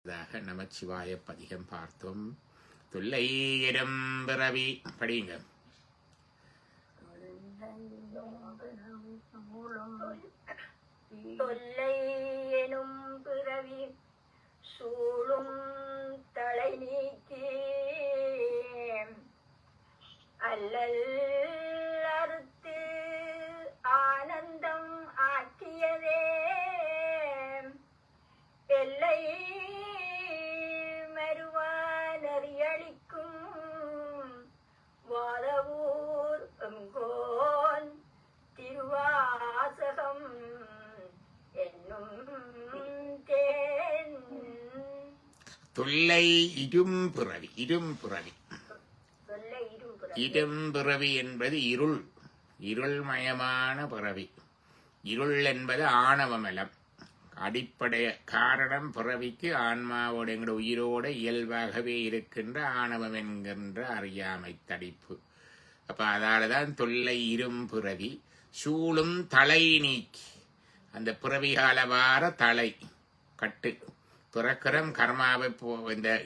நமச்சிவாய பதிகம் பார்த்தோம். தொல்லையிரும் பிறவி படிங்க. தொல்லை எனும் பிறவி சூழும் தலை நீக்கி அல்லல் அறுத்து ஆனந்தம் ஆக்கியதே எல்லை மறுவானறியளிக்கும் வாதவூர் எங்கோன் திருவாசகம் என்னும் தேன். தொல்லை இரும்பிறவி இரும்பிறவி தொல்லை இரும்பிறவி இரும்பிறவி என்பது இருள்மயமான பிறவி. இருள் என்பது ஆணவமலம். அடிப்படை காரணம் பிறவிக்கு ஆன்மாவோட எங்களோட உயிரோட இயல்பாகவே இருக்கின்ற ஆணவம் என்கின்ற அறியாமை தடிப்பு. அப்ப அதாலதான் தொல்லை இரும்பிறவி சூழும் தலை நீக்கி. அந்த பிறவிகால வார தலை கட்டு பிறக்கிறோம் கர்மாவை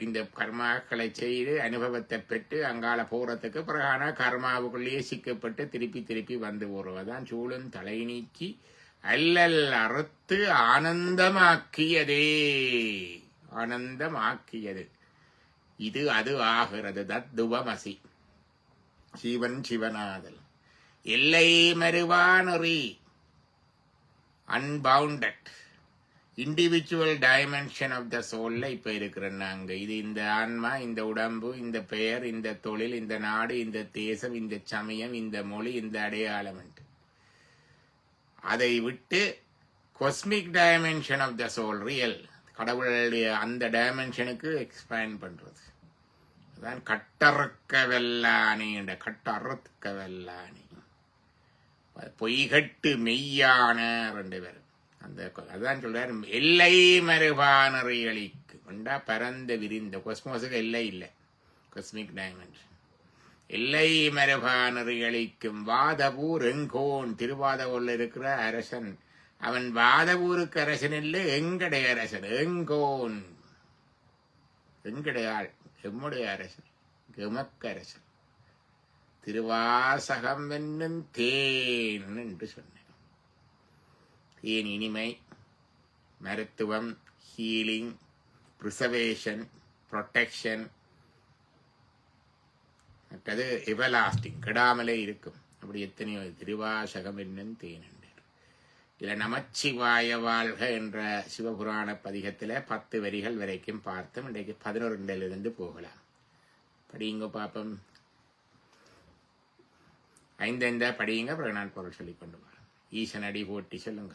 இந்த கர்மாக்களை செய்து அனுபவத்தை பெற்று அங்கால போறதுக்கு பிறகான கர்மாவுக்குள்ளேயே சிக்கப்பட்டு திருப்பி வந்து போறவதான் சூழும் தலை நீக்கி அல்லல் அறுத்து ஆனந்தமாக்கியதே. ஆனந்தமாக்கியது இது அது ஆகிறது. தத்துவமசி சிவன் சிவனாதல் எல்லை மறுவானறி unbounded individual dimension of the சோல்ல இப்ப இருக்கிறோம் நாங்க. இது இந்த ஆன்மா, இந்த உடம்பு, இந்த பெயர், இந்த தொழில், இந்த நாடு, இந்த தேசம், இந்த சமயம், இந்த மொழி, இந்த அடையாளம். அதை விட்டு cosmic dimension of the soul real கடவுளுடைய அந்த டைமென்ஷனுக்கு எக்ஸ்பேண்ட் பண்றது. அதான் கட்டறுக்க வெல்லானி என்ற கட்டறுக்க வெல்லானி பொய்கட்டு மெய்யான ரெண்டு பேரும் அந்த அதான் சொல்றாரு. எல்லை மறுபானறியளிக்கு உண்டா பரந்த விரிந்த கொஸ்மோஸுக்கு எல்லை இல்லை. காஸ்மிக் டைமென்ஷன் எல்லை மரபானறியளிக்கும் வாதவூர் எங்கோன் திருவாதவூர்ல இருக்கிற அரசன். அவன் வாதவூருக்கு அரசன் இல்லை, எங்கடைய அரசன் எங்கோன். எங்கடையாள் எம்முடைய அரசன் எமக்கு அரசன். திருவாசகம் என்னும் தேன் என்று சொன்னேன். தேன் இனிமை, மருத்துவம், ஹீலிங், பிரிசர்வேஷன், ப்ரொடெக்ஷன். மற்றது எவர்லாஸ்டிங் கெடாமலே இருக்கும். அப்படி எத்தனையோ திருவாசகம் என்னும் தேன். இதுல நமச்சிவாய வாழ்க என்ற சிவபுராண பதிகத்துல 10 வரிகள் வரைக்கும் பார்த்தோம். இன்றைக்கு 11 போகலாம். படியுங்க பாப்பம். 5 படியுங்க, அப்புறம் நான் பொருள் சொல்லிக் கொண்டு வரேன். ஈசன் அடி போட்டி சொல்லுங்க.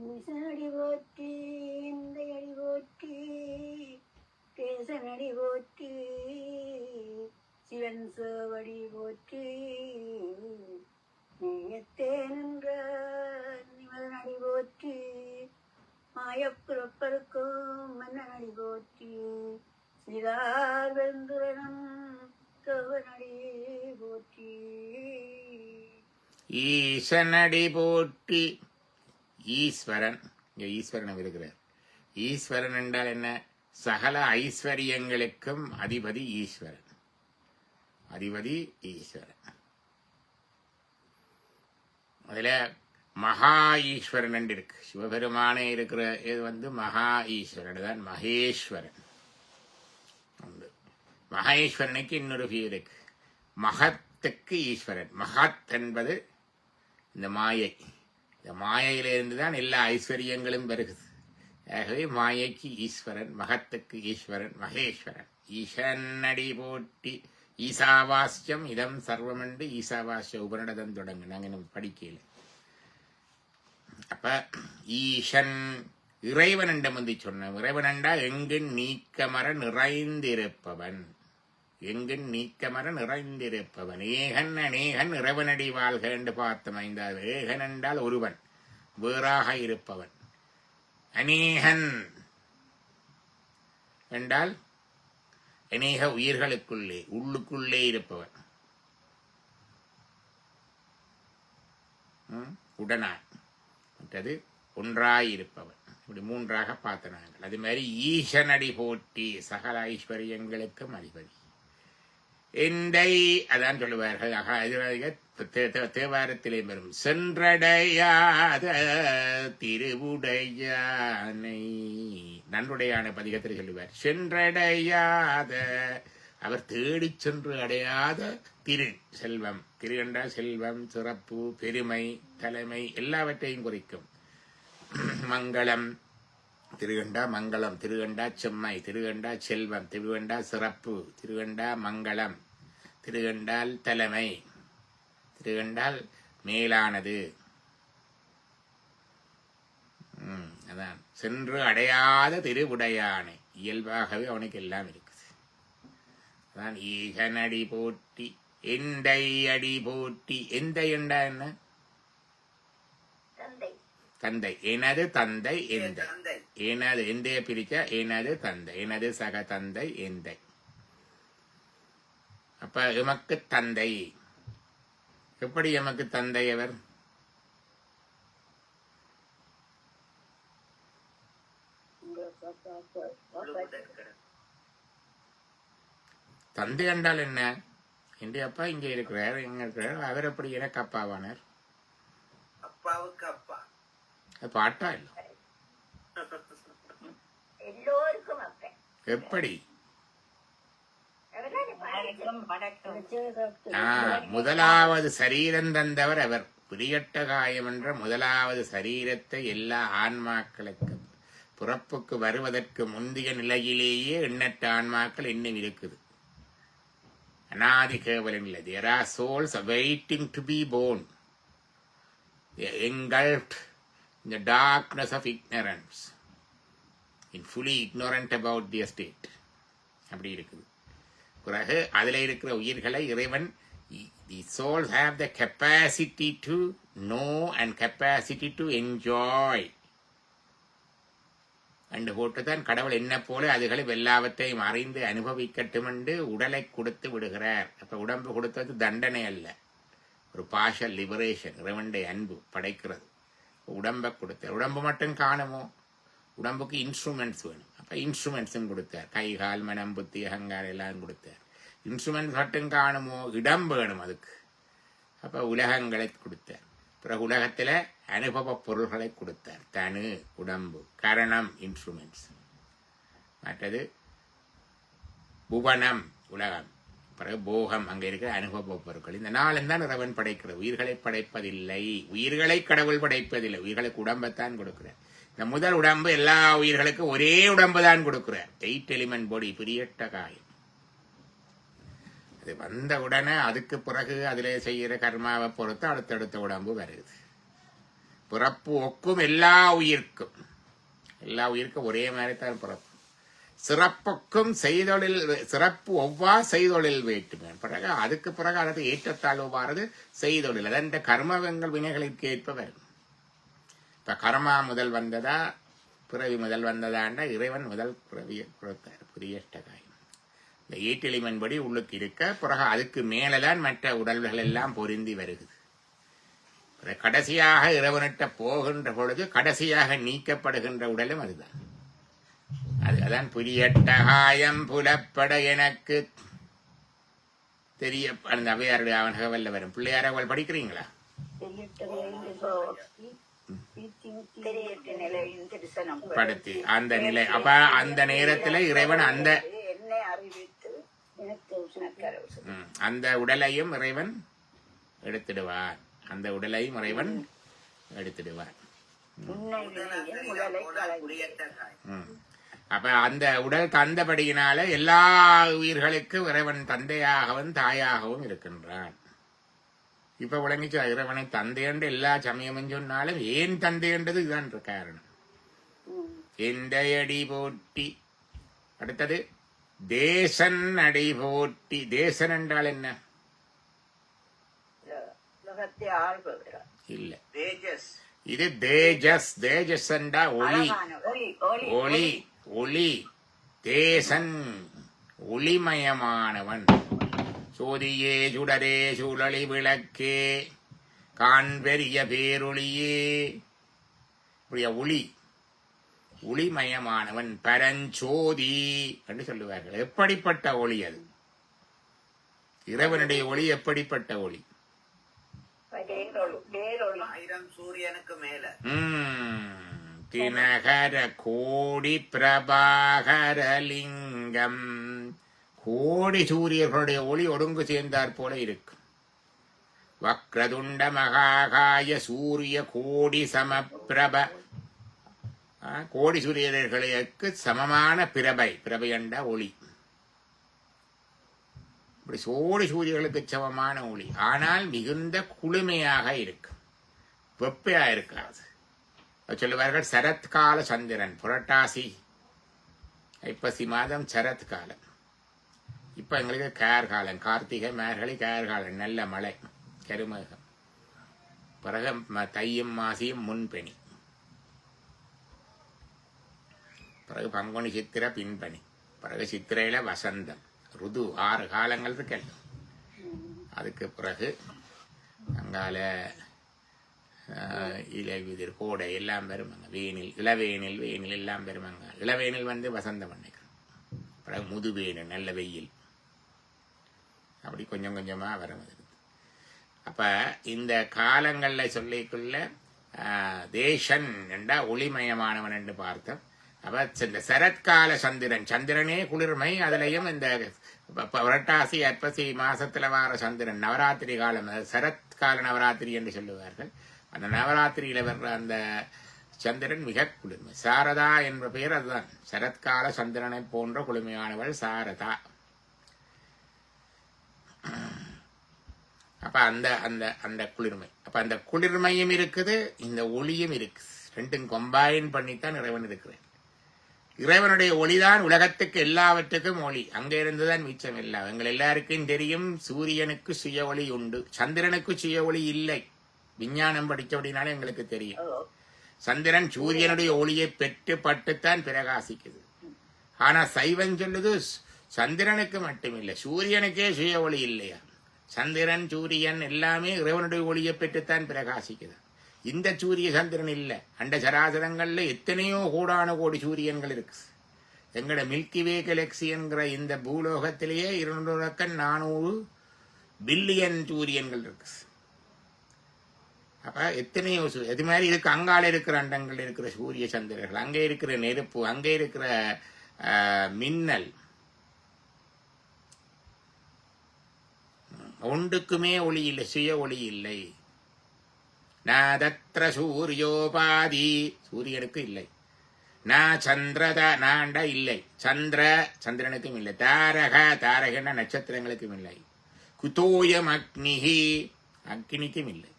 ஈசனடி போற்றி இந்த அடி போற்றி கேசனடி போற்றி சிவன் சேவடி போற்றி நீயத்தே நின்ற நிமலனடி போற்றி மாயப்புறப்பருக்கும் மன்னனடி போற்றி சிறார் வெந்துரணம் கவனடி போற்றி. ஈசனடி போற்றி. ஈஸ்வரன் இங்க ஈஸ்வரன் இருக்கிறார். ஈஸ்வரன் என்றால் என்ன? சகல ஐஸ்வர்யங்களுக்கும் அதிபதி ஈஸ்வரன். அதிபதி ஈஸ்வரன். அதுல மகா ஈஸ்வரன் என்று இருக்கு. சிவபெருமானே இருக்கிற இது மகா ஈஸ்வரன் தான் மகேஸ்வரன். மகேஸ்வரனுக்கு இன்னொரு பேர் இருக்கு, மகத்துக்கு ஈஸ்வரன். மகத் என்பது இந்த மாயை. இந்த மாயையிலிருந்து தான் எல்லா ஐஸ்வர்யங்களும் வருகிறது. ஆகவே மாயைக்கு ஈஸ்வரன், மகத்துக்கு ஈஸ்வரன், மகேஸ்வரன். ஈசனடி போட்டி. ஈசாவாஸ்யம் இதம் சர்வம் என்று ஈசாவாஸ்ய உபநடதம் தொடங்கு. நாங்க நம்ம படிக்கல. அப்ப ஈசன் இறைவன் என்ற முந்தி சொன்னோம். இறைவன் என்றா எங்கின் நீக்கமர நிறைந்திருப்பவன். எங்கின் நீக்கமர நிறைந்திருப்பவன். ஏகன் அநேகன் இறைவனடி வாழ்க என்று பார்த்தோம். 5வது ஏகன் என்றால் ஒருவன், வேறாக இருப்பவன். அநேகன் என்றால் அநேக உயிர்களுக்குள்ளே உள்ளுக்குள்ளே இருப்பவன். உடனாய் மற்றது ஒன்றாயிருப்பவன். இப்படி மூன்றாக பார்த்த நாங்கள். அது மாதிரி ஈசனடி போற்றி சகல ஐஸ்வர்யங்களுக்கும் அதிபதி எந்தை அதான் சொல்லுவார்கள். தேவாரத்திலே வரும் சென்றடையாத திருவுடையானை நன்றுடையான பதிகத்தில் சொல்லுவார். சென்றடையாத அவர் தேடி சென்று அடையாத திரு செல்வம். திரு என்றால் செல்வம், சிறப்பு, பெருமை, தலைமை எல்லாவற்றையும் குறிக்கும். மங்களம் திருகண்டா மங்களம், திருகண்டா செம்மை, திருகண்டா செல்வம், திருகண்டா சிறப்பு, திருகண்டா மங்களம், திருகண்டால் தலைமை, திருகண்டால் மேலானது. அதான் சென்று அடையாத திருவுடையானை. இயல்பாகவே அவனுக்கு எல்லாம் இருக்குது. அதான் ஈகனடி போற்றி எந்தை அடி போற்றி. எந்தை என்றா என்ன? தந்தை. எனது தந்தை எந்தை. எனது எந்தைய பிரிச்சா எனது தந்தை, எனது சக தந்தை எந்தை. அப்ப எமக்கு தந்தை. எப்படி எமக்கு தந்தை அவர்? தந்தை என்றால் என்ன? என் அப்பா இங்க இருக்கிறார், எங்க இருக்கிறார், அவர் எப்படி எனக்கு அப்பாவானார்? அப்பாவுக்கு அப்பா பாட்டா இல்ல? எல்லோருக்கும் எப்படி? முதலாவது சரீரம் தந்தவர் அவர். பிரியட்ட காயம் என்ற முதலாவது சரீரத்தை எல்லா ஆன்மாக்களுக்கும் பிறப்புக்கு வருவதற்கு முந்தைய நிலையிலேயே எண்ணற்ற ஆன்மாக்கள் இன்னும் இருக்குது. அநாதி கேவலம் இல்லை. There are souls waiting to be born, engulfed in the darkness of ignorance, in fully ignorant about their state. அப்படி இருக்குது. பிறகு அதில் இருக்கிற உயிர்களை இறைவன், the souls have the capacity to know and capacity to enjoy. And போட்டுதான் கடவுள் என்ன போல அதுகளை எல்லாவற்றையும் அறிந்து அனுபவிக்கட்டும் என்று உடலை கொடுத்து விடுகிறார். அப்ப உடம்பு கொடுத்தது தண்டனை அல்ல, ஒரு பார்ஷல் லிபரேஷன். இறைவனுடைய அன்பு படைக்கிறது. உடம்பை கொடுத்தார். உடம்பு மட்டும் காணுமோ? உடம்புக்கு இன்ஸ்ட்ருமெண்ட்ஸ் வேணும். அப்ப இன்ஸ்ட்ருமெண்ட்ஸும் கொடுத்தார். கை, கால், மனம், புத்தி, அகங்காரம் எல்லாம் கொடுத்தார். இன்ஸ்ட்ருமெண்ட்ஸ் மட்டும் காணுமோ? இடம் வேணும் அதுக்கு. அப்ப உலகங்களை கொடுத்தார். பிறகு உலகத்துல அனுபவ பொருள்களை கொடுத்தார். தனு உடம்பு, கரணம் இன்ஸ்ட்ருமெண்ட்ஸ், மற்றது புவனம் உலகம், பிறகு போகம் அங்க இருக்கிற அனுபவ பொருட்கள். இந்த நாளும் தான் இறைவன் படைக்கிறது. உயிர்களை படைப்பதில்லை, உயிர்களை கடவுள் படைப்பதில்லை. உயிர்களுக்கு உடம்பைத்தான் கொடுக்கிறார். இந்த முதல் உடம்பு எல்லா உயிர்களுக்கும் ஒரே உடம்பு தான் கொடுக்கிறார். 8 எலிமெண்ட் பாடி, பிரியட்ட காயம். அது வந்த உடனே அதுக்கு பிறகு அதிலே செய்கிற கர்மாவை பொறுத்து அடுத்தடுத்த உடம்பு வருது. பிறப்பு ஒக்கும் எல்லா உயிர்க்கும். எல்லா உயிர்க்கும் ஒரே மாதிரி தான் பிறப்பு. சிறப்புக்கும் செய்தொழில், சிறப்பு ஒவ்வா செய்தொழில் வேற்றுமை. பிறகு அதுக்கு பிறகு அதற்கு ஏற்றத்தாழ்வு வாரது செய்தொழில். அதன் கர்மங்கள் வினைகளுக்கு ஏற்ப வரும். இப்ப கர்மா முதல் வந்ததா பிறவி முதல் வந்ததாண்டா இறைவன் முதல் பிறவியை கொடுத்தார். பிரியட்ட காயம். இந்த 8 எலிமெண்ட் படி உள்ளுக்கு இருக்க, பிறகு அதுக்கு மேலதான் மற்ற உடல்கள் எல்லாம் பொருந்தி வருகிறது. கடைசியாக இறைவனிட்ட போகின்ற பொழுது கடைசியாக நீக்கப்படுகின்ற உடலும் அதுதான். அதான் புரியட்டகாயம் புலப்பட எனக்கு தெரிய. அந்த அவையாருடைய அவனகவல்ல வரும். பிள்ளையார அவள் படிக்கிறீங்களா? படுத்தி அந்த நிலை. அப்ப அந்த நேரத்துல இறைவன் அந்த உடலையும் இறைவன் எடுத்துடுவார். அந்த உடலையும் இறைவன் எடுத்துடுவார். அப்ப அந்த உடல் தந்தபடியினால எல்லா உயிர்களுக்கும் இறைவன் தந்தையாகவும் தாயாகவும் இருக்கின்றான். இப்ப விளங்கிச்சு இறைவனை தந்தையன்று எல்லா சமயமும் சொன்னாலும் ஏன் தந்தையன்றது இதுதான் காரணம். எந்தையடி போட்டி. அடுத்தது தேசன் அடி போட்டி. தேசன் என்றால் என்ன? இல்ல, இது தேஜஸ். தேஜஸ் என்றா ஒளி. ஒளி, ஒளி. தேசன் ஒளிமயமானவன். சோதியே சுடரே சுழலி விளக்கே காண்பெரிய பேரொளியே. இப்படியா ஒளி. ஒளிமயமானவன் பரஞ்சோதி என்று சொல்லுவார்கள். எப்படிப்பட்ட ஒளி அது? இறைவனுடைய ஒளி எப்படிப்பட்ட ஒளி? வேரொளி 1000 சூரியனுக்கு மேல. தினகர கோடி பிரபாகர லிங்கம். கோடி சூரியர்களுடைய ஒளி ஒடுங்கு சேர்ந்தாற் போல இருக்கும். வக்ரதுண்ட மகாகாய சூரிய கோடி சமப்பிரப. கோடி சூரியர்களுக்கு சமமான பிரபை. பிரபை என்ற ஒளி. இப்படி கோடி சூரியர்களுக்கு சமமான ஒளி. ஆனால் மிகுந்த குளுமையாக இருக்கும், வெப்பையா இருக்காது. சொல்லுவார்கள் சரத்கால சந்திரன். புரட்டாசி ஐப்பசி மாதம் சரத்காலம். இப்ப எங்களுக்கு கார்காலம், கார்த்திகை மார்கழி கார்காலம், நல்ல மழை, கருமேகம். பிறகு தையும் மாசியும் முன்பனி, பிறகு பங்குனி சித்திரை பின்பனி, பிறகு சித்திரையில வசந்தம். ருது 6 காலங்கள் இருக்கல்ல. அதுக்கு பிறகு அங்கால இலைவிதிர் கோடை எல்லாம் பெருமாங்க. வேனில், இளவேனில், வேனில் எல்லாம் பெருமாங்க. இளவேனில் வந்து வசந்தம் பண்ணிக்கிறோம். பிறகு முதுவேனில், நல்ல வெயில். அப்படி கொஞ்சம் கொஞ்சமா வர மாதிரி. அப்ப இந்த காலங்கள்ல சொல்லிக்குள்ள தேசன் என்றா ஒளிமயமானவன் என்று பார்த்தோம். அப்ப இந்த சரத்கால சந்திரன், சந்திரனே குளிர்மை. அதுலயும் இந்த புரட்டாசி ஐப்பசி மாசத்துல வார சந்திரன், நவராத்திரி காலம், சரத்கால நவராத்திரி என்று சொல்லுவார்கள். அந்த நவராத்திரியில வர்ற அந்த சந்திரன் மிக குளிர்மை. சாரதா என்ற பெயர் அதுதான். சரத்கால சந்திரனை போன்ற குளிமையானவள் சாரதா. அப்ப அந்த அந்த அந்த குளிர்மை. அப்ப அந்த குளிர்மையும் இருக்குது, இந்த ஒளியும் இருக்கு. ரெண்டும் கம்பைன் பண்ணித்தான் இறைவன் இருக்கிறேன். இறைவனுடைய ஒளிதான் உலகத்துக்கு எல்லாவற்றுக்கும் ஒளி. அங்க இருந்துதான் மிச்சம் எல்லாம். எங்கள் எல்லாருக்கும் தெரியும் சூரியனுக்கு சுய ஒளி உண்டு, சந்திரனுக்கு சுய ஒளி இல்லை. விஞ்ஞானம் படிச்சபடினாலே எங்களுக்கு தெரியும். சந்திரன் சூரியனுடைய ஒளியை பெற்று பட்டுத்தான் பிரகாசிக்குது. ஆனா சைவன் சொல்லுது சந்திரனுக்கு மட்டுமில்லை, சூரியனுக்கே சுய ஒளி இல்லையா. சந்திரன் சூரியன் எல்லாமே இறைவனுடைய ஒளியை பெற்றுத்தான் பிரகாசிக்குது. இந்த சூரிய சந்திரன் இல்லை. அண்ட சராசரங்கள்ல எத்தனையோ கோடான கோடி சூரியன்கள் இருக்கு. எங்கட மில்கிவே கெலக்சி என்கிற இந்த பூலோகத்திலேயே 200-400 பில்லியன் சூரியன்கள் இருக்கு. அப்ப எத்தனையோ இது மாதிரி இருக்கு. அங்கால இருக்கிற அண்டங்கள் இருக்கிற சூரிய சந்திரர்கள், அங்கே இருக்கிற நெருப்பு, அங்கே இருக்கிற மின்னல், ஒன்றுக்குமே ஒளி இல்லை, சுய ஒளி இல்லை. நாதத்ர சூரியோபாதி, சூரியனுக்கு இல்லை. நா சந்திரத, நாண்ட இல்லை. சந்திரனுக்கும் இல்லை. தாரக, தாரகன நட்சத்திரங்களுக்கும் இல்லை. குதோயம் அக்னிஹி, அக்னிக்கும் இல்லை.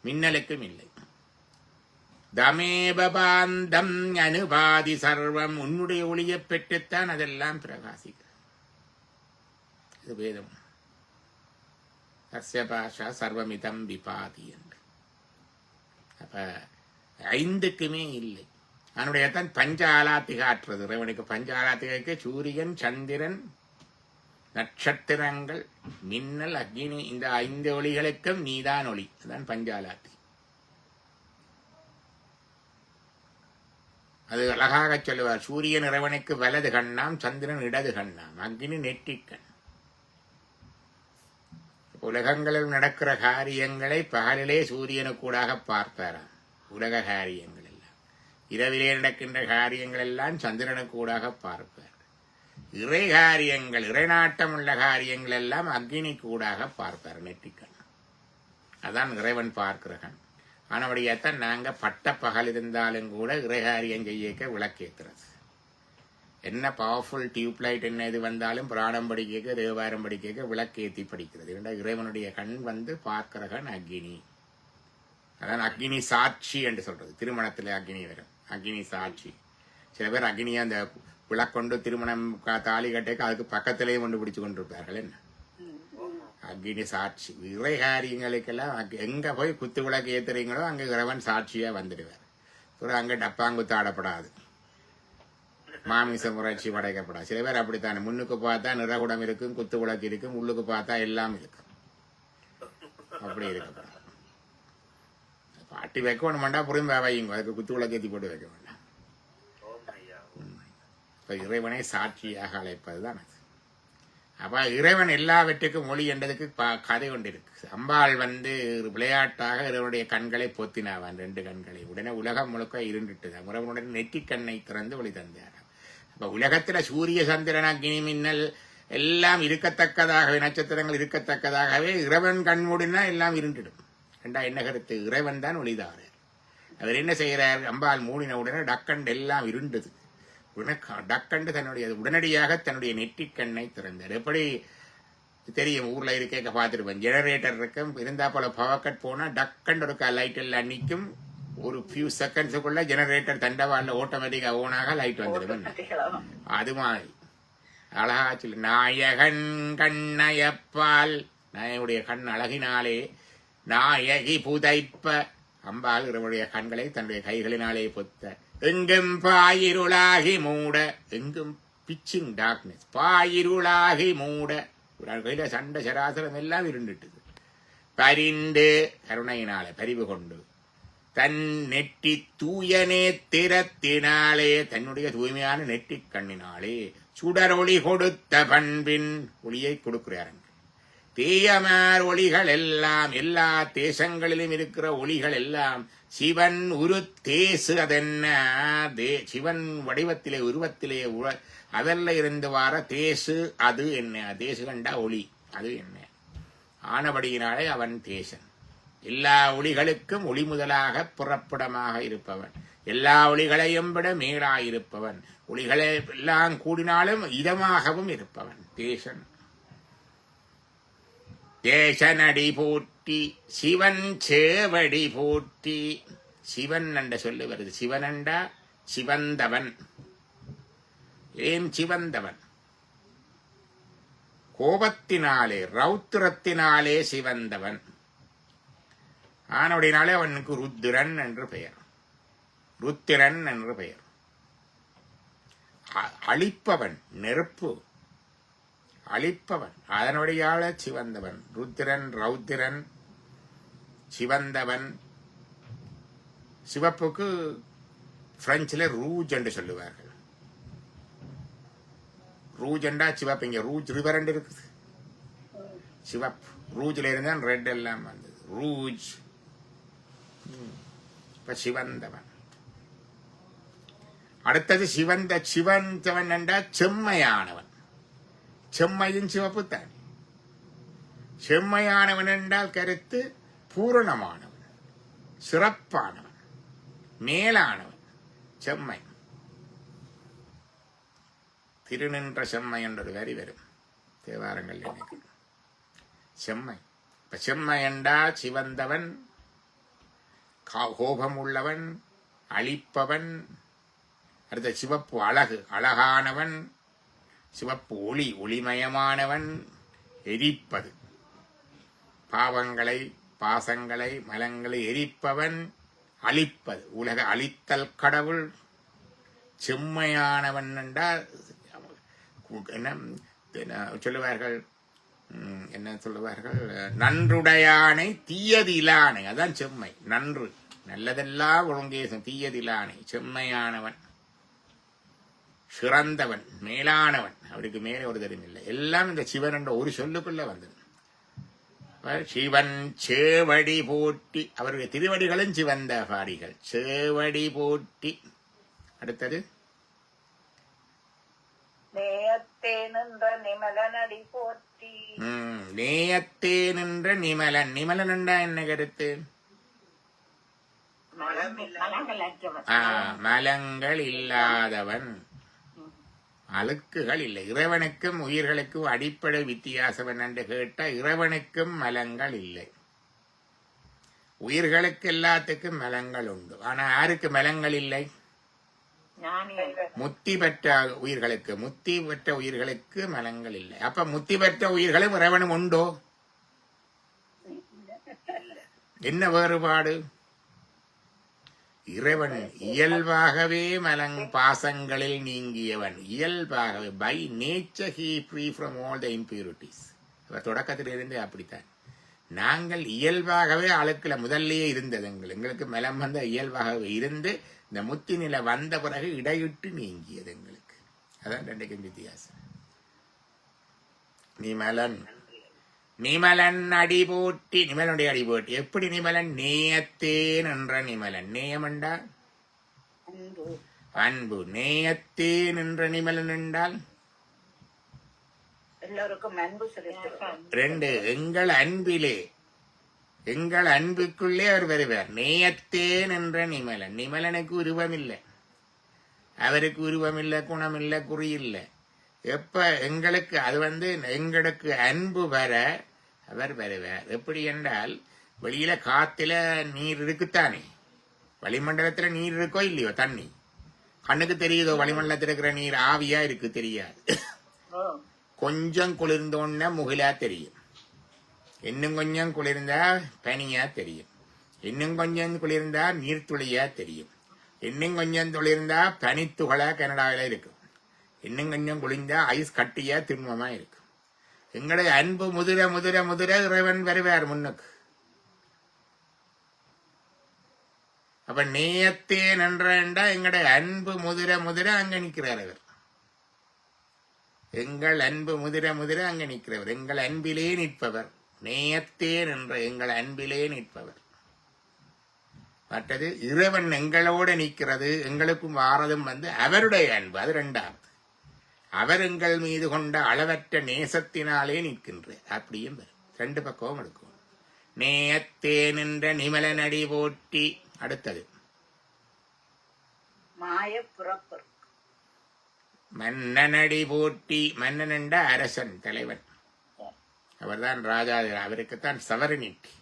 மின்னலுக்கும் இல்லை. தமேபாந்தம் அனுபாதி சர்வம், உன்னுடைய ஒளியை பெற்றுத்தான் அதெல்லாம் பிரகாசிக்கிறது. இது வேதம். சஸ்ய பாஷா சர்வமிதம் விபாதி என்று. அப்ப 5க்குமே இல்லை. அவனுடைய தான் பஞ்ச ஆலாத்திக ஆற்றுறது. இறைவனுக்கு பஞ்ச ஆலாத்திகைக்கு சூரியன், சந்திரன், நட்சத்திரங்கள், மின்னல், அக்னி, இந்த 5 ஒளிகளுக்கும் நீதான் ஒளி. அதுதான் பஞ்சாலாத்தி. அது அழகாக சொல்லுவார். சூரியன் இறைவனுக்கு வலது கண்ணாம், சந்திரன் இடது கண்ணாம், அக்னி நெற்றிக்கண். உலகங்களில் நடக்கிற காரியங்களை பகலிலே சூரியனுக்கூடாக பார்ப்பாராம். உலக காரியங்கள் எல்லாம், இரவிலே நடக்கின்ற காரியங்கள் எல்லாம் சந்திரனுக்கூடாக பார்ப்பார். இறை காரியங்கள், இறைநாட்டம் உள்ள காரியங்கள் எல்லாம் அக்னி கூடாக பார்ப்பார், நெற்றிக்கண். அதான் இறைவன் பார்க்கிற கண். ஆனபடியாத்தான் நாங்க பட்ட பகல் இருந்தாலும் கூட இறைகாரியம் செய்ய விளக்கேற்றுறது. என்ன பவர்ஃபுல் டியூப்லைட் என்ன இது வந்தாலும் புராணம் படிக்க, தேவாரம் படிக்க விளக்கேற்றி படிக்கிறது. இறைவனுடைய கண் வந்து பார்க்கிற கண் அக்னி. அதான் அக்னி சாட்சி என்று சொல்றது. திருமணத்துல அக்னி வரும், அக்னி சாட்சி. சில பேர் அக்னியை அந்த விளக்கொண்டு திருமணம் தாலி கட்டைக்கு அதுக்கு பக்கத்திலேயே கொண்டு பிடிச்சு கொண்டிருப்பார்கள். என்ன அக்னி சாட்சி. இறை காரியங்களுக்கெல்லாம் எங்க போய் குத்து விளக்கு ஏத்துறீங்களோ அங்க இறைவன் சாட்சியா வந்துடுவார். அப்புறம் அங்க டப்பாங்குத்து ஆடப்படாது, மாமிச முறைச்சி படைக்கப்படாது. சில பேர் அப்படித்தானே, முன்னுக்கு பார்த்தா நிறகுடம் இருக்கும், குத்து விளக்கு இருக்கும், உள்ளுக்கு பார்த்தா எல்லாம் இருக்கும். அப்படி இருக்கப்படாது. பாட்டி வைக்க வேணுமாண்டா புரியும் வையுங்க, அதுக்கு குத்து விளக்கேற்றி போட்டு வைக்க வேண்டாம். ஓம் ஐயா. இப்போ இறைவனை சாட்சியாக அழைப்பது தான் அது. அப்போ இறைவன் எல்லாவற்றுக்கும் மொழி என்றதுக்கு கதை கொண்டு இருக்கு. அம்பாள் விளையாட்டாக இறைவனுடைய கண்களை பொத்தினாவான், 2 கண்களை. உடனே உலகம் முழுக்க இருண்டுட்டு முறைவனுடன் நெற்றி கண்ணை திறந்து ஒளி தந்தார். அப்போ உலகத்தில் சூரிய சந்திரன் அக்னி மின்னல் எல்லாம் இருக்கத்தக்கதாகவே, நட்சத்திரங்கள் இருக்கத்தக்கதாகவே இறைவன் கண் மூடினா எல்லாம் இருண்டுடும். ரெண்டா என்ன கருத்து? இறைவன் தான் ஒளிதாரார். அவர் என்ன செய்கிறார்? அம்பாள் மூடின உடனே டக்கண்டு எல்லாம் இருண்டது. டக்கண்டு உடனடியாக தன்னுடைய நெற்றிக் கண்ணை திறந்தார். எப்படி தெரியும், ஊர்ல இருக்க பார்த்துருப்பேன், ஜெனரேட்டர் இருக்கும், இருந்தா போல பவர் கட் போனா டக்கண்டு ஒரு லைட் எல்லாம் நிற்கும். ஒரு ஃபியூ செகண்ட்ஸுக்குள்ள ஜெனரேட்டர் தண்டவாள ஆட்டோமேட்டிக்கா ஓனாக லைட் வந்துடும். அது மாதிரி அழகா சொல்லு, நாயகன் கண்ணயப்பால், நாயனுடைய கண் அழகினாலே நாயகி புதைப்ப, அம்பாள் இவருடைய கண்களை தன்னுடைய கைகளினாலே பொத்த, எங்கும் பாயிருளாகி மூட, எங்கும் பிச்சிங் டார்க்னஸ், பாயிருளாகி மூட, கையில சண்டை சராசரம் எல்லாம் இருந்துட்டுது. பரிந்து கருணையினாலே பரிவு கொண்டு, தன் நெற்றி தூயனே திறத்தினாலே, தன்னுடைய தூய்மையான நெற்றிக் கண்ணினாலே சுடரொளி கொடுத்த பண்பின், ஒளியை கொடுக்கிறாருங்க. தேயமார் ஒளிகள் எல்லாம், எல்லா தேசங்களிலும் இருக்கிற ஒளிகள் எல்லாம் சிவன் உரு தேசு, அதென்ன சிவன் வடிவத்திலே உருவத்திலே அதல்ல இருந்து வார தேசு, அது என்ன? தேசு கண்டா ஒளி, அது என்ன ஆனபடியினாலே அவன் தேசன். எல்லா ஒளிகளுக்கும் ஒளி முதலாக புறப்படமாக இருப்பவன், எல்லா ஒளிகளையும் விட மேலாயிருப்பவன், ஒளிகளை எல்லாம் கூடினாலும் இதமாகவும் இருப்பவன் தேசன். தேசனடி போற்றி சிவன் சேவடி போற்றி. சிவன் என்ற சொல்லு வருது. சிவனண்டா சிவந்தவன். ஏன் சிவந்தவன்? கோபத்தினாலே ரௌத்திரத்தினாலே சிவந்தவன் ஆனபடினாலே அவனுக்கு ருத்திரன் என்று பெயர். ருத்திரன் என்று பெயர். அழிப்பவன், நெருப்பு அழிப்பவன், அதனுடையால சிவந்தவன். ருத்திரன், ரௌத்திரன், சிவந்தவன். சிவப்புக்கு பிரெஞ்சில் ரூஜ் என்று சொல்லுவார்கள். ரூஜ் என்றா சிவப்பு. இங்க ரூஜ் ரிவர் இருக்குது, சிவப்பு. ரூஜ்ல இருந்தான் ரெட் எல்லாம் வந்தது, ரூஜ். இப்ப சிவந்தவன். அடுத்தது சிவந்தவன் என்றா செம்மையானவன். செம்மையின் சிவப்பு தான். செம்மையானவன் என்றால் கருத்து பூரணமானவன், சிறப்பானவன், மேலானவன். செம்மை. திருநின்ற செம்மை என்றொரு வரி வரும் தேவாரங்கள். எனக்கு செம்மை. இப்ப செம்மை என்றா சிவந்தவன், கோபம் உள்ளவன், அழிப்பவன். அடுத்த சிவப்பு அழகு, அழகானவன். சிவப்பு ஒளி, ஒளிமயமானவன். எரிப்பது, பாவங்களை பாசங்களை மலங்களை எரிப்பவன். அழிப்பது, உலக அழித்தல் கடவுள். செம்மையானவன் என்றால் என்ன சொல்லுவார்கள்? என்ன சொல்லுவார்கள்? நன்றுடையானை தீயதிலானை. அதான் செம்மை. நன்று, நல்லதெல்லாம் ஒழுங்கேசும். தீயதிலானை செம்மையானவன், சிறந்தவன், மேலானவன். அவருக்கு மேலே ஒரு தெரிவில்லை. எல்லாம் இந்த சிவன் என்ற ஒரு சொல்லுக்குள்ள வந்தது. சிவன் சேவடி போட்டி. அவருடைய திருவடிகளும் சிவந்த பாடிகள். சேவடி போட்டி. அடுத்தது நேயத்தே நின்ற நிமலனடி போற்றி. நேயத்தே நின்ற நிமலன். நிமலன் என்றா என்ன கருத்து? மலங்கள் இல்லாதவன், அழுக்குகள் இல்லை. இறைவனுக்கும் உயிர்களுக்கும் அடிப்படை வித்தியாசம் என்று கேட்ட, இறைவனுக்கும் மலங்கள் இல்லை. உயிர்களுக்கு எல்லாத்துக்கும் மலங்கள் உண்டு. ஆனா யாருக்கு மலங்கள் இல்லை? முத்தி பெற்ற உயிர்களுக்கு. முத்தி பெற்ற உயிர்களுக்கு மலங்கள் இல்லை. அப்ப முத்தி பெற்ற உயிர்களும் இறைவனும் உண்டோ? என்ன வேறுபாடு? இறைவன் இயல்பாகவே பாசங்களில் நீங்கியவன். இயல்பாகவே, by nature he free from all the impurities. தொடக்கத்திலிருந்து அப்படித்தான். நாங்கள் இயல்பாகவே அழுக்குல முதல்லயே இருந்தது எங்களுக்கு மலம் வந்த இயல்பாகவே இருந்து இந்த முத்தி நிலை வந்த பிறகு இடையிட்டு நீங்கியது எங்களுக்கு. அதான் ரெண்டுக்கும் வித்தியாசம். நிமலன் அடி போட்டி, நிமலனுடைய அடி போட்டி. எப்படி நிமலன்? நேயத்தேன் என்ற நிமலன். நேயமண்டா அன்பு. நேயத்தேன் என்ற நிமலன் என்றால் எல்லோருக்கும் அன்பு செலுத்துகிறோம். ரெண்டு, எங்கள் அன்பிலே, எங்கள் அன்புக்குள்ளே அவர் வருவார். நேயத்தேன் என்ற நிமலன். நிமலனுக்கு உருவம் இல்லை, அவருக்கு உருவம் இல்லை, குணம் இல்லை, குறி இல்லை. எப்ப எங்களுக்கு அது எங்களுக்கு அன்பு வர அவர் வருவார். எப்படி என்றால், வெளியில காத்துல நீர் இருக்குத்தானே, வளிமண்டலத்துல நீர் இருக்கோ இல்லையோ, தண்ணி கண்ணுக்கு தெரியுதோ? வளிமண்டலத்தில் இருக்கிற நீர் ஆவியா இருக்கு, தெரியாது. கொஞ்சம் குளிர்ந்தோன்னா முகிலா தெரியும், இன்னும் கொஞ்சம் குளிர்ந்தா பனியா தெரியும், இன்னும் கொஞ்சம் குளிர்ந்தா நீர்த்துளியா தெரியும், இன்னும் கொஞ்சம் குளிர்ந்தா பனித்துகளா கனடாவில இருக்கும், இன்னும் கொஞ்சம் குளிர்ந்தா ஐஸ் கட்டியா திண்மமா இருக்கும். எங்களுடைய அன்பு முதிர முதிர முதிர இறைவன் வருவார் முன்னுக்கு. அப்ப நேயத்தேன் என்றா எங்களுடைய அன்பு முதிர முதிர அங்க நிற்கிறார் அவர். எங்கள் அன்பு முதிர முதிர அங்க நிற்கிறவர், எங்கள் அன்பிலே நிற்பவர். நேயத்தேன் என்ற எங்கள் அன்பிலே நிற்பவர். மற்றது இறைவன் எங்களோட நிற்கிறது, எங்களுக்கும் வாரதும் அவருடைய அன்பு. அது ரெண்டாவது. அவர் எங்கள் மீது கொண்ட அளவற்ற நேசத்தினாலே நிற்கின்ற. அப்படியும் வரும், ரெண்டு பக்கமும் எடுக்கும். நேயத்தேன் என்ற நிமலனடி போட்டி. அடுத்தது மாய பிறப்பு. மன்னனடி போட்டி. மன்னன் என்ற அரசன், தலைவன். அவர்தான் ராஜா. அவருக்குத்தான் சவரனிட்டி,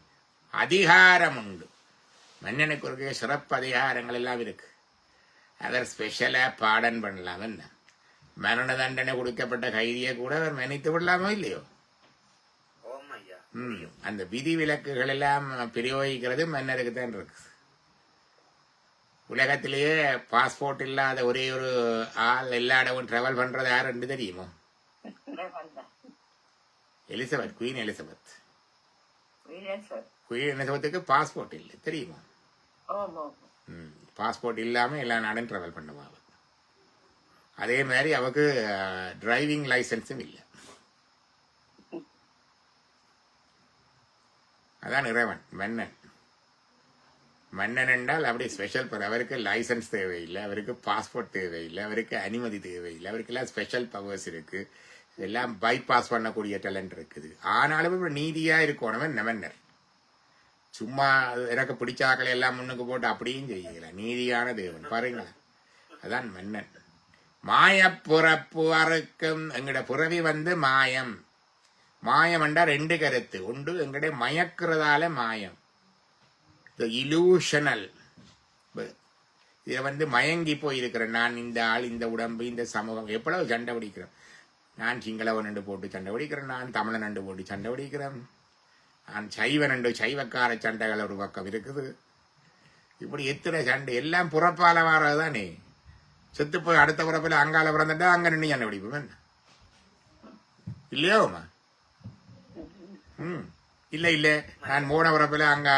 அதிகாரம் உண்டு. மன்னனுக்கு ஒரு சிறப்பு அதிகாரங்கள் எல்லாம் இருக்கு. அவர் ஸ்பெஷலா பாடன் பண்ணலாம். என்ன மரண தண்டனை கொடுக்கப்பட்ட கைதியை கூட அவர் மன்னித்து விடலாமோ இல்லையோ? அந்த விதி விலக்குகள் எல்லாம் பிரயோகிக்கிறது மன்னருக்கு தான் இருக்கு. உலகத்திலேயே பாஸ்போர்ட் இல்லாத ஒரே ஒரு ஆள் எல்லா இடமும் டிராவல் பண்றது யாருன்னு தெரியுமோ? Elizabeth, queen Elizabeth. குயின் எலிசபெத்துக்கு பாஸ்போர்ட் இல்லை, தெரியுமா? பாஸ்போர்ட் இல்லாம எல்லா நாடும் டிராவல் பண்ணுவாங்க. அதே மாதிரி அவருக்கு டிரைவிங் லைசன்ஸும் இல்லை. அதான் இறைவன் மன்னன். மன்னன் என்றால் அப்படி ஸ்பெஷல். அவருக்கு லைசன்ஸ் தேவையில்லை, அவருக்கு பாஸ்போர்ட் தேவையில்லை, அவருக்கு அனுமதி தேவையில்லை. அவருக்கு எல்லாம் ஸ்பெஷல் பவர்ஸ் இருக்கு, எல்லாம் பைபாஸ் பண்ணக்கூடிய டேலண்ட் இருக்குது. ஆனாலும் இப்ப நீதியா இருக்கணும் மன்னர். சும்மா எனக்கு பிடிச்சாக்களை எல்லாம் முன்னுக்கு போட்டு அப்படியும் செய்யல. நீதியான தேவன் பாருங்களேன். அதான் மன்னன். மாயப்புறப்பு அறுக்கும். எங்கட புறவி மாயம். மாயம் என்றா ரெண்டு கருத்து உண்டு. எங்கடைய மயக்கிறதால மாயம், இலூஷனல். இதை மயங்கி போயிருக்கிறேன் நான். இந்த ஆள், இந்த உடம்பு, இந்த சமூகம் எவ்வளவு சண்டை பிடிக்கிறேன். நான் சிங்களவன் என்று போட்டு சண்டை பிடிக்கிறேன், நான் தமிழன் என்று போட்டு சண்டை பிடிக்கிறேன், நான் சைவன் என்று சைவக்கார சண்டைகள் ஒரு பக்கம் இருக்குது. இப்படி எத்தனை சண்டை எல்லாம் புறப்பால வாரதுதானே. செத்து போய் அடுத்த பிறப்பில் அங்கால பிறந்துட்டா அங்க நின்று சண்டை பிடிப்போம் என்ன இல்லையோமா? இல்ல இல்ல, நான் போன பிறப்பில் அங்க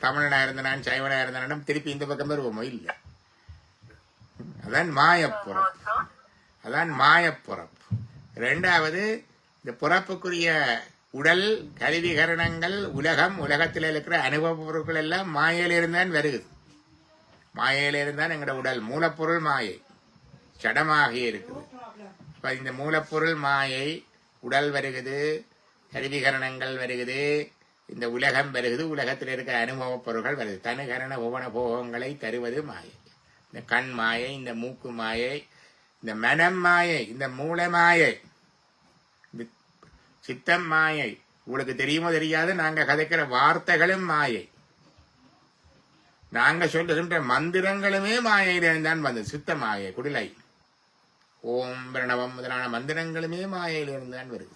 தமிழனா இருந்தேன், சைவனா இருந்தேன், திருப்பி இந்த பக்கம் வருவோமோ? இல்ல. அதான் மாயப்புறப்பு. அதான் மாயப்புறப்பு. ரெண்டாவது, இந்த புறப்புக்குரிய உடல், கருவிகரணங்கள், உலகம், உலகத்தில் இருக்கிற அனுபவ பொருட்கள் எல்லாம் மாயையிலிருந்தான் வருகிறது. மாயையிலிருந்தான் எங்களோட உடல். மூலப்பொருள் மாயை சடமாக இருக்குது. இப்ப இந்த மூலப்பொருள் மாயை, உடல் வருகிறது, கருவிகரணங்கள் வருகிறது, இந்த உலகம் வருகிறது, உலகத்தில் இருக்கிற அனுபவ பொருட்கள் வருது. தனுகரண புவன போகங்களை தருவது மாயை. இந்த கண் மாயை, இந்த மூக்கு மாயை, இந்த மனம் மாயை, இந்த மூல மாயை, சித்தம் மாயை. உங்களுக்கு தெரியுமோ தெரியாது, நாங்க கதைக்கிற வார்த்தைகளும் மாயை, நாங்க சொல்லுகின்ற மந்திரங்களுமே மாயையிலிருந்தான் வந்தது. சுத்த மாயை, குடிலை, ஓம் பிரணவம் முதலான மந்திரங்களுமே மாயையிலிருந்தான் வருது.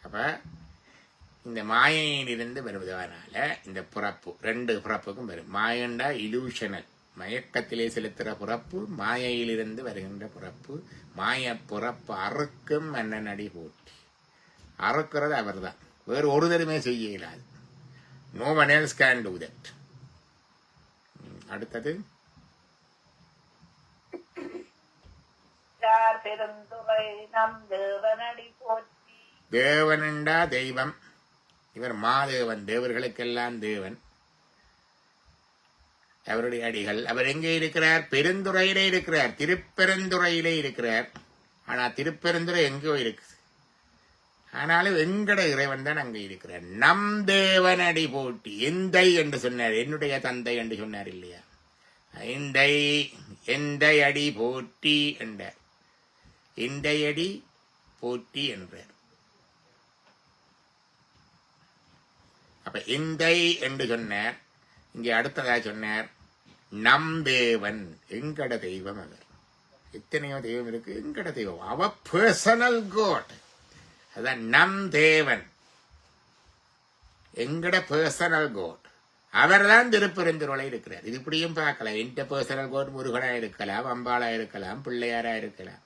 அப்ப இந்த மாயையிலிருந்து வருவதனால இந்த பிறப்பு, ரெண்டு பிறப்புக்கும் வரும். மாயண்டா இலூஷனல், மயக்கத்திலே செலுத்துகிற பிறப்பு, மாயையிலிருந்து வருகின்ற பிறப்பு. மாய பிறப்பு அறுக்கும் மன்னன் அடி போட்டி. அறுக்கிறது அவர் தான், வேறு ஒருதருமே செய்ய இயலாது. No one else can do that. அடுத்தது பெருந்துரை நம் தேவனடி போற்றி. தேவனண்டா தெய்வம். இவர் மாதேவன், தேவர்களுக்கெல்லாம் தேவன். அவருடைய அடிகள். அவர் எங்கே இருக்கிறார்? பெருந்துறையிலே இருக்கிறார், திருப்பெருந்துறையிலே இருக்கிறார். ஆனா திருப்பெருந்துறை எங்கோ இருக்குது. ஆனாலும் எங்கட இறைவன் தான் அங்கே இருக்கிறார். நம் தேவன் அடி போட்டி. எந்தை என்று சொன்னார், என்னுடைய தந்தை என்று சொன்னார் இல்லையா? எந்தை, எந்தை அடி போட்டி என்றார். எந்தை அடி போட்டி என்றார். அப்ப எந்தை என்று சொன்னார். இங்கே அடுத்ததாக சொன்னார் நம் தேவன், எங்கட தெய்வம் அவர். எத்தனையோ தெய்வம் இருக்கு, எங்கட தெய்வம் அவர் பர்சனல் காட். அதான் நம் தேவன், எங்கட பர்சனல் காட். அவர் தான் திருப்பெருந்துருளை இருக்கிறார். இது இப்படியும் பார்க்கலாம். எந்த பர்சனல் காட் முருகனா இருக்கலாம், அம்பாளா இருக்கலாம், பிள்ளையாரா இருக்கலாம்,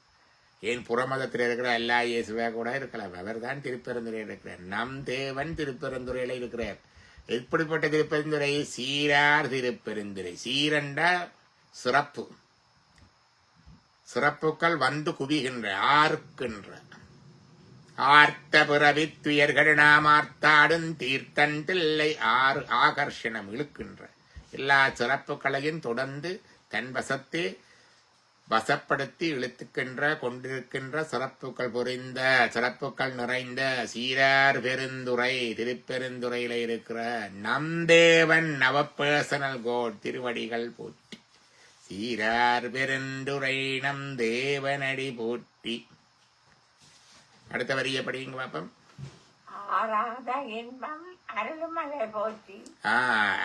ஏன் புறமதத்தில் இருக்கிற எல்லா இயேசுவா கூட இருக்கலாம். அவர் தான் திருப்பெருந்துறையில் இருக்கிறார். நம் தேவன் திருப்பெருந்துறையில இருக்கிறார். எப்படிப்பட்ட திருப்பெருந்துறை? சீரார் திருப்பெருந்துறை. சீரண்டா சிறப்பு, சிறப்புகள் வந்து குவிகின்ற, ஆர்க்கின்ற. ஆர்த்த பிறவி துயர்கள் நாம் ஆர்த்தாடும் தீர்த்தன் தில்லை ஆறு ஆகர்ஷணம் இழுக்கின்ற எல்லா சிறப்புகளையும் தொடர்ந்து தன் வசத்தே வசப்படுத்தி இழுத்துக்கின்ற கொண்டிருக்கின்ற சிறப்புகள் புரிந்த, சிறப்புகள் நிறைந்த சீரார் பெருந்துறை, திருப்பெருந்துறையில இருக்கிற நம் தேவன், நவ பர்சனல் கோட் திருவடிகள் போற்றி. சீரார் பெருந்துறை நம் தேவனடி போற்றி. அடுத்த வரிய படிங்க பாப்பம். ஆராத இன்பம் அருள்மலை போற்றி.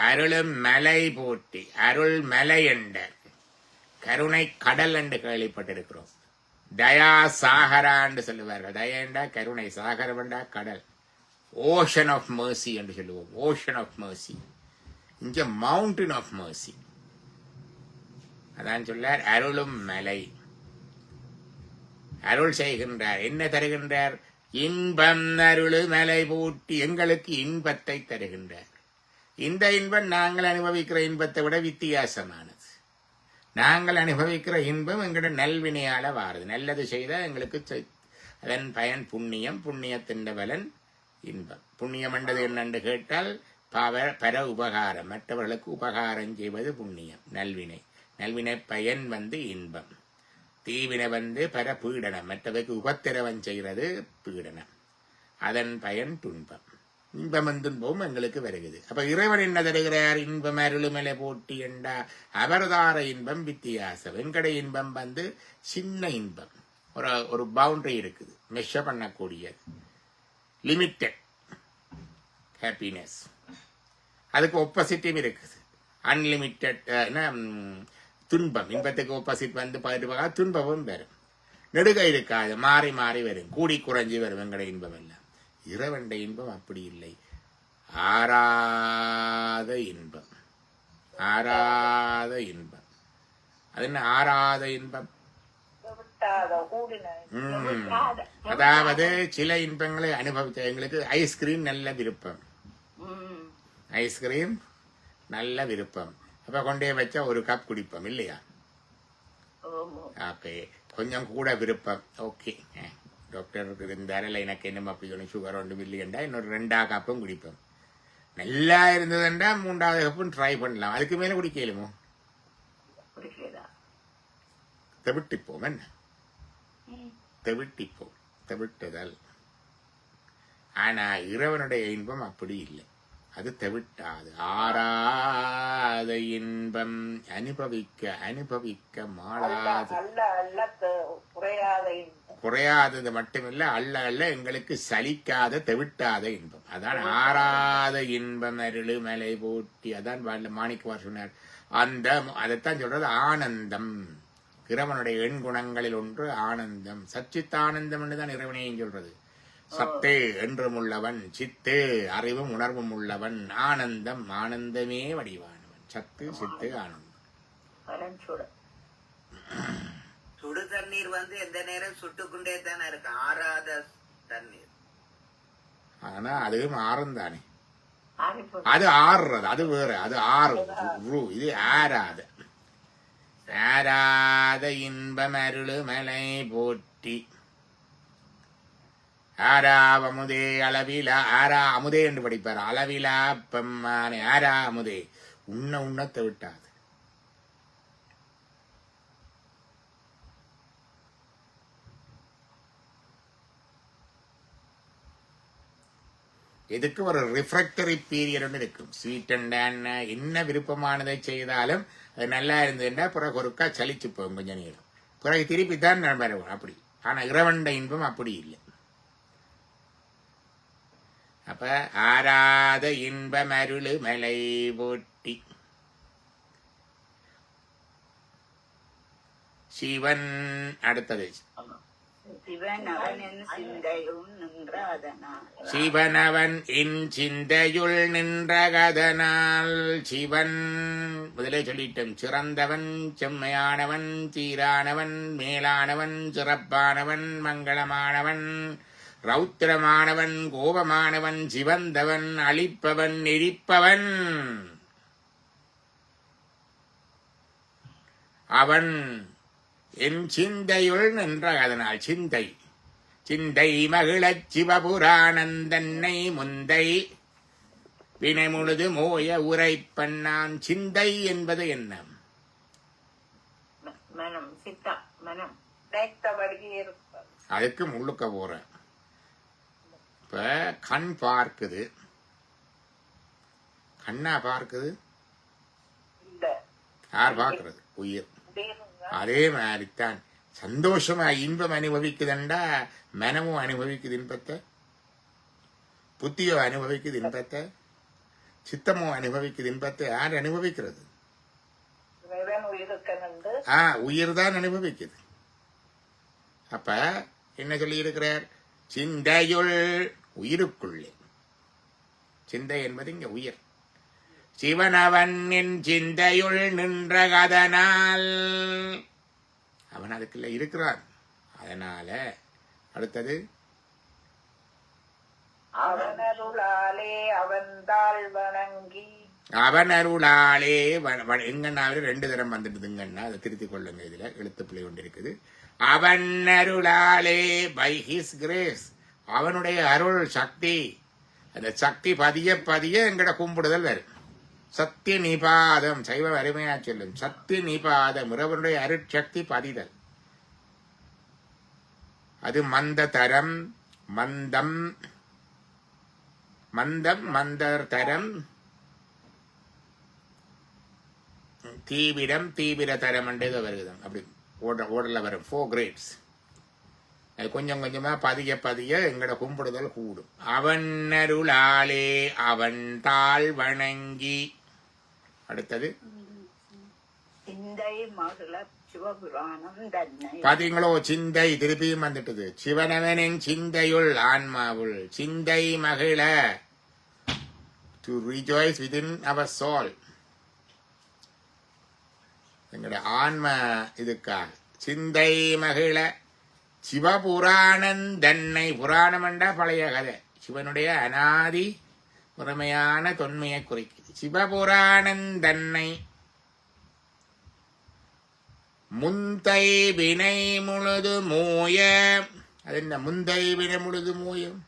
அருளும் மலை போற்றி. அருள் மலை என்ற கருணை கடல் என்று கேள்விப்பட்டிருக்கிறோம். தயா சாகரா என்று சொல்லுவார்கள். தயண்டா கருணை, சாகரம் என்றா கடல். ஓஷன் ஆஃப் மர்சி என்று சொல்லுவோம். Ocean of mercy. இங்க மவுண்டன் ஆஃப் மர்சி. அதான் சொல்லார் அருளும் மலை. அருள் செய்கின்றார். என்ன தருகின்றார்? இன்பம் அருளு மலை பூட்டி. எங்களுக்கு இன்பத்தை தருகின்றார். இந்த இன்பம் நாங்கள் அனுபவிக்கிற இன்பத்தை விட வித்தியாசமானது. நாங்கள் அனுபவிக்கிற இன்பம் எங்களோட நல்வினையால வாருது. நல்லது செய்தால் எங்களுக்கு அதன் பயன் புண்ணியம், புண்ணியத்தின் பலன் இன்பம். புண்ணியம் என்றது என்னென்று கேட்டால் பர உபகாரம், மற்றவர்களுக்கு உபகாரம் செய்வது புண்ணியம், நல்வினை. நல்வினை பயன் இன்பம். தீவினை பர பீடனம், மற்றவருக்கு உபத்திரவம் செய்கிறது பீடனம். அதன் பயன் துன்பம். இன்பம் துன்பமும் எங்களுக்கு வருகிறது. அப்ப இறைவன் என்ன தருகிறார்? இன்பம் அருளுமலை போட்டி என்றா அவர்தார இன்பம் வித்தியாசம். எங்கட இன்பம் சின்ன இன்பம், ஒரு பவுண்டரி இருக்குது, மெஷ பண்ணக்கூடியது, லிமிட்டட் ஹாப்பினஸ். அதுக்கு ஒப்போசிட்டிவ் இருக்குது, அன்லிமிட்டட். துன்பம், இன்பத்துக்கு ஒப்போசிட் பார்த்து துன்பமும் வரும். நெடுக இருக்காது, மாறி மாறி வரும், கூடி குறைஞ்சி வரும் எங்கட இன்பம் எல்லாம். இறைவண்ட இன்பம் அப்படி இல்லை. ஆராத இன்பம், ஆராத இன்பம். அது என்ன ஆராத இன்பம்? அதாவது சில இன்பங்களை அனுபவித்த எங்களுக்கு ஐஸ்கிரீம் நல்ல விருப்பம். ஐஸ்கிரீம் நல்ல விருப்பம். அப்ப கொண்டே வச்சா ஒரு கப் குடிப்போம் இல்லையா? ஓகே, கொஞ்சம் கூட விருப்பம். ஓகே, டாக்டர் இருந்தாரில் எனக்கு என்னமோ அப்படி ஒன்று சுகர் ஒன்று இல்லையண்டா இன்னொரு 2 கப்பும் குடிப்போம். நல்லா இருந்ததுண்டா 3வது கப்பும் ட்ரை பண்ணலாம். அதுக்கு மேல குடிக்கலுமோ? தெவிட்டிப்போம். என்ன தெவிட்டிப்போம், தெவிட்டுதல். ஆனா இறைவனுடைய இன்பம் அப்படி இல்லை, அது தெவிட்டாது. ஆராத இன்பம் அனுபவிக்க அனுபவிக்க மாளாது, குறையாதது மட்டுமில்ல, அல்ல அல்ல எங்களுக்கு சலிக்காத தெவிட்டாத இன்பம். அதான் ஆராத இன்பம் அருளு மலை போட்டி. அதான் மாணிக்கவார் சொன்னார். அந்த அதைத்தான் சொல்றது ஆனந்தம். இறைவனுடைய எண்குணங்களில் ஒன்று ஆனந்தம். சச்சித்தானந்தம் என்றுதான் இறைவனையும் சொல்றது. சத்தே என்றும் உள்ளவன், சித்து அறிவும் உணர்வும் உள்ளவன், ஆனந்தம் ஆனந்தமே வடிவானவன். சத்து சித்து ஆனந்தம். மனம் சுட சுடு தண்ணீர் வந்து எந்த நேரம் சுட்டுக்கொண்டே தானே இருக்கு, ஆறாத தண்ணீர். ஆனா அதுவும் ஆறும் தானே, ஆறிப்போம். அது ஆறுறது அது வேற, அது ஆறு இது ஆறாத. ஆராத இன்பம் அருளு மலை போற்றி. ஆறாவமுதே அளவிலா, ஆறா அமுதே என்று படிப்பார். அளவிலா பெம்மானே ஆறா அமுதே, உண்ண உண்ணத்தை விட்டாது. எதுக்கு ஒரு ரிஃப்ராக்டரி பீரியட் இருக்கும். ஸ்வீட் அண்ட் என்ன விருப்பமானதை செய்தாலும் அது நல்லா இருந்ததுன்னா பிறகு ஒருக்கா சலிச்சு போகும் கொஞ்ச நேரம், பிறகு திருப்பி தான் வரும் அப்படி. ஆனா இறைவண்ட இன்பம் அப்படி இல்லை. அப்ப ஆராத இன்பம் அருளு மலை போட்டி. சிவன் அடுத்தது. சிவனவன் என் சிந்தையும் நின்ற அதனால். சிவனவன் என் சிந்தையுள் நின்றகதனால். சிவன் முதலே சொல்லிட்டோம். சிறந்தவன், செம்மையானவன், சீரானவன், மேலானவன், சிறப்பானவன், மங்களமானவன், ரௌத்திரமானவன், கோபமானவன், சிவந்தவன், அழிப்பவன், எரிப்பவன். அவன் என் சிந்தையுள் நின்ற அதனால். சிந்தை சிந்தை மகிழச் சிவபுராணந்தன்னை முந்தை வினை முழுது மோய உரைப்பண்ணான். சிந்தை என்பது என்ன? மனம், சித்தா, மனம் நினைத்தபடி இருப்பது. அதுக்கு முழுக்க போறேன். இப்ப கண் பார்க்குது, கண்ணா பார்க்குது, யார் பார்க்கறது? உயிர். அதே மாதிரித்தான் சந்தோஷமா இன்பம் அனுபவிக்குதுண்டா மனமும் அனுபவிக்குது இன்பத்தை, புத்தியோ அனுபவிக்குது இன்பத்தை, சித்தமோ அனுபவிக்குது இன்பத்தை. யார் அனுபவிக்கிறது? உயிர் தான் அனுபவிக்குது. அப்ப என்ன சொல்லி இருக்கிறார்? சிந்தையுள், உயிருக்குள்ளே. சிந்தை என்பது இங்க உயிர். சிவனவன் என் சிந்தையுள் நின்றகதனால். அவன் அதுக்குள்ள இருக்கிறான். அதனால அடுத்தது அவனருளாலே அவன்தாள் வணங்கி. அவன் அருளாலே எங்கன்னாவே 2 தரம் வந்துடுதுங்கன்னா அதை திருத்திக் கொள்ளுங்க. இதுல எழுத்துப்பிள்ளை கொண்டு இருக்குது. அவன் அருளாலே, பை ஹிஸ் கிரேஸ், அவனுடைய அருள் சக்தி. அந்த சக்தி பதிய பதிய எங்கட கும்பிடுதல் வரும். சத்திய நிபாதம், சைவ அருமையா சொல்லும். சத்திய நிபாதம், இறைவனுடைய அருட்சக்தி பதிதல். அது மந்த தரம், மந்தம், மந்தம், மந்தர் தரம், தீவிரம், தீவிர தரம் என்றது வருது. அப்படி ஓடல வரும் 4 கிரேட்ஸ். அது கொஞ்சம் கொஞ்சமா பதிய பதிய எங்கட கும்பிடுதல் கூடும். அவன் அருளாலே அவன் தாழ் வணங்கி. அடுத்தது சிந்தை மகள சிவபுராணம் தன்னை. பாத்தீங்களோ, சிந்தை திருப்பியும் வந்துட்டது. சிவனவனின் சிந்தையுள், ஆன்மாவுள் சிந்தை மகிழ, to rejoice within our soul. எங்கட ஆன்ம இதுக்காக சிந்தை மகிழ சிவபுராணம் தன்னை. புராணம் என்றா பழைய கதை, சிவனுடைய அனாதி முறைமையான தொன்மையை குறிக்குது. சிவபுராணம் தன்னை முந்தை வினை முழுது மூய. அது என்ன முந்தை வினை முழுது மூயும்?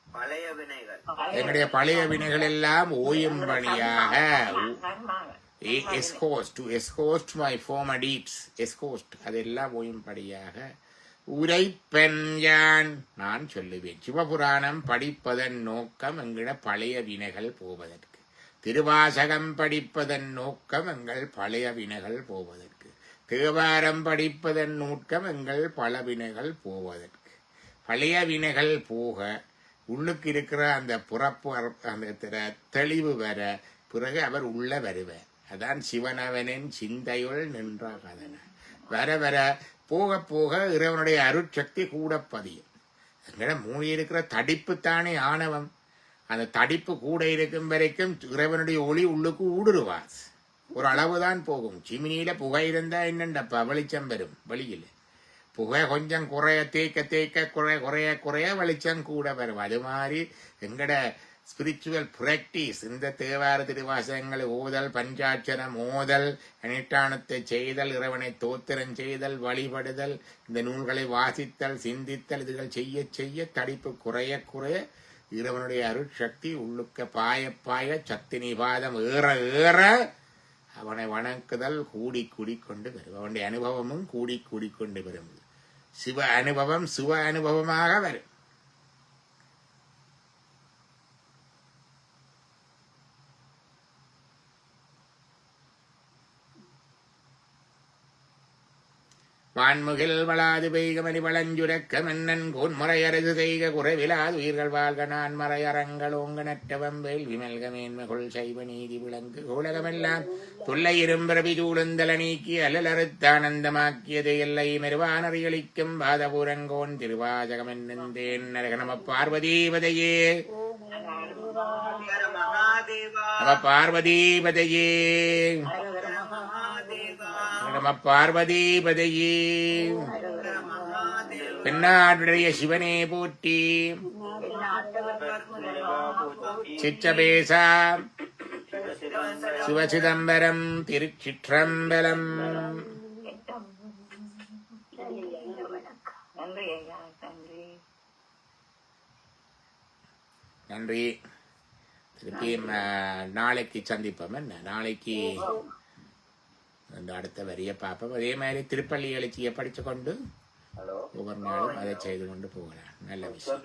பழைய வினைகள், என்னுடைய பழைய வினைகள் எல்லாம் ஓயும்படியாக. எஸ்கோஸ்ட் மை former deeds, எஸ்கோஸ்ட் அதெல்லாம் ஓயும்படியாக உரைப்பெண் யான் நான் சொல்லுவேன். சிவபுராணம் படிப்பதன் நோக்கம் எங்கள பழைய வினைகள் போவதற்கு. திருவாசகம் படிப்பதன் நோக்கம் எங்கள் பழைய வினைகள் போவதற்கு. தேவாரம் படிப்பதன் நோக்கம் எங்கள் பல வினைகள் போவதற்கு. பழைய வினைகள் போக உள்ளுக்கு இருக்கிற அந்த புறப்பு அந்த தெளிவு வர பிறகு அவர் உள்ள வருவார். அதான் சிவனவனின் சிந்தையுள் நின்ற கதன. வர வர போக போக இறைவனுடைய அருட்சக்தி கூட பதியும். எங்கட மூடி இருக்கிற தடிப்பு தானே ஆணவம். அந்த தடிப்பு கூட இருக்கும் வரைக்கும் இறைவனுடைய ஒளி உள்ளுக்கு ஊடுருவார். ஒரு அளவுதான் போகும். சிமினியில புகை இருந்தா என்னண்டப்பா வெளிச்சம் வரும் வெளியில். புகை கொஞ்சம் குறைய தேய்க்க குறைய வெளிச்சம் கூட வரும். அது மாதிரி எங்கட ஸ்பிரிச்சுவல் பிராக்டிஸ், இந்த தேவார திருவாசகங்களை ஓதல், பஞ்சாட்சரம் ஓதல், அனுஷ்டானத்தை செய்தல், இறைவனை தோத்திரம் செய்தல், வழிபடுதல், இந்த நூல்களை வாசித்தல், சிந்தித்தல், இதுகள் செய்ய செய்ய தடிப்பு குறைய குறைய இறைவனுடைய அருட்சக்தி உள்ளுக்க பாய பாய சக்தி நிபாதம் ஏற ஏற அவனை வணங்குதல் கூடி கூடி கொண்டு வரும். அவனுடைய அனுபவமும் கூடி கூடி கொண்டு வரும். சிவ அனுபவம் சிவ அனுபவமாக வரும். வான்முகில் வளாது பெய்கமணி வளஞ்சுரக்க மன்னன் கோன்முறையரசு செய்க குறைவிலாது உயிர்கள் வாழ்க நான் மறையறங்கள் ஓங்க நற்றவம் வேல் விமல்க மேன்மகுள் சைவ நீதி விளங்கு உலகமெல்லாம் தொல்லை இரும்பிரபி சூழுந்தல நீக்கி அல்லலறுத்தானந்தமாக்கியது எல்லை மெருவானறிகளிக்கும் பாதபூரங்கோன் திருவாசகம் என்னந்தேன் நரக நம பார்வதீபதையே நம பார்வதீபதையே நம பார்வதீபதையே. தென்னாடுடைய சிவனே போற்றி. சிற்றபேசா சிவசிதம்பரம் திருச்சிற்றம்பலம். நன்றி ஐயா, நன்றி. நன்றி. திருப்பி நாளைக்கு சந்திப்போம். என்ன நாளைக்கு அடுத்த வரிய பார்ப்போம். அதே மாதிரி திருப்பள்ளி எழுச்சியை படிச்சு கொண்டு ஒவ்வொரு நாளும் அதை செய்து கொண்டு போகலாம். நல்ல விஷயம்.